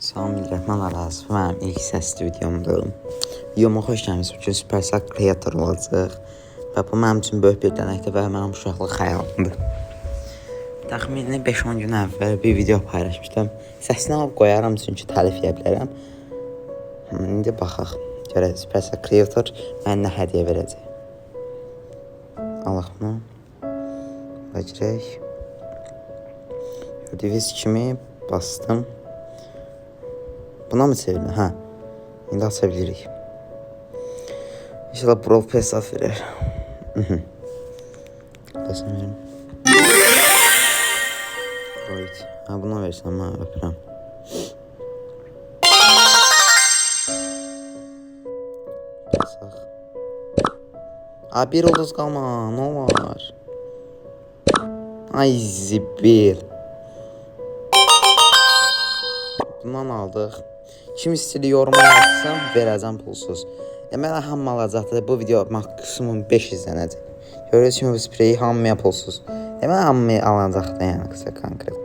Salam millət, mən Araz. Mənim ilk səsli videomdur. Videoma xoş gəlmisiniz. Bugün Supercell kreator olacaq. Və bu mənim üçün böyük bir dənəkdir və mənim uşaqlıq xəyalımdır. Təxminən 5-10 gün əvvəl bir video paylaşmışdım. Səsini alıb qoyaram çünki təlif edə bilərəm. İndi baxaq. Görək Supercell kreator mənə nə hədiyyə verəcək. Allah bunu. Bacırək. Gördüyünüz kimi bastım. Buna mı çevirmə? Hə. İndi aça bilirik. İnşallah Brawl Pass verir. Qəsəm verim. Right. Hə, buna versən, mən öpürəm. Basaq. Bir ulduz qalma, nə var? Ay zibil. Bundan aldıq. Kim istəyir yoruma yazsın, verəcəm pulsuz. Mənə hamı alacaqdır. Bu video maksimum 5 izlənəcək. Görürsünüz kimi bu spreyi hamıya pulsuz. Mənə hamıya alacaqdır, yəni qısa konkret.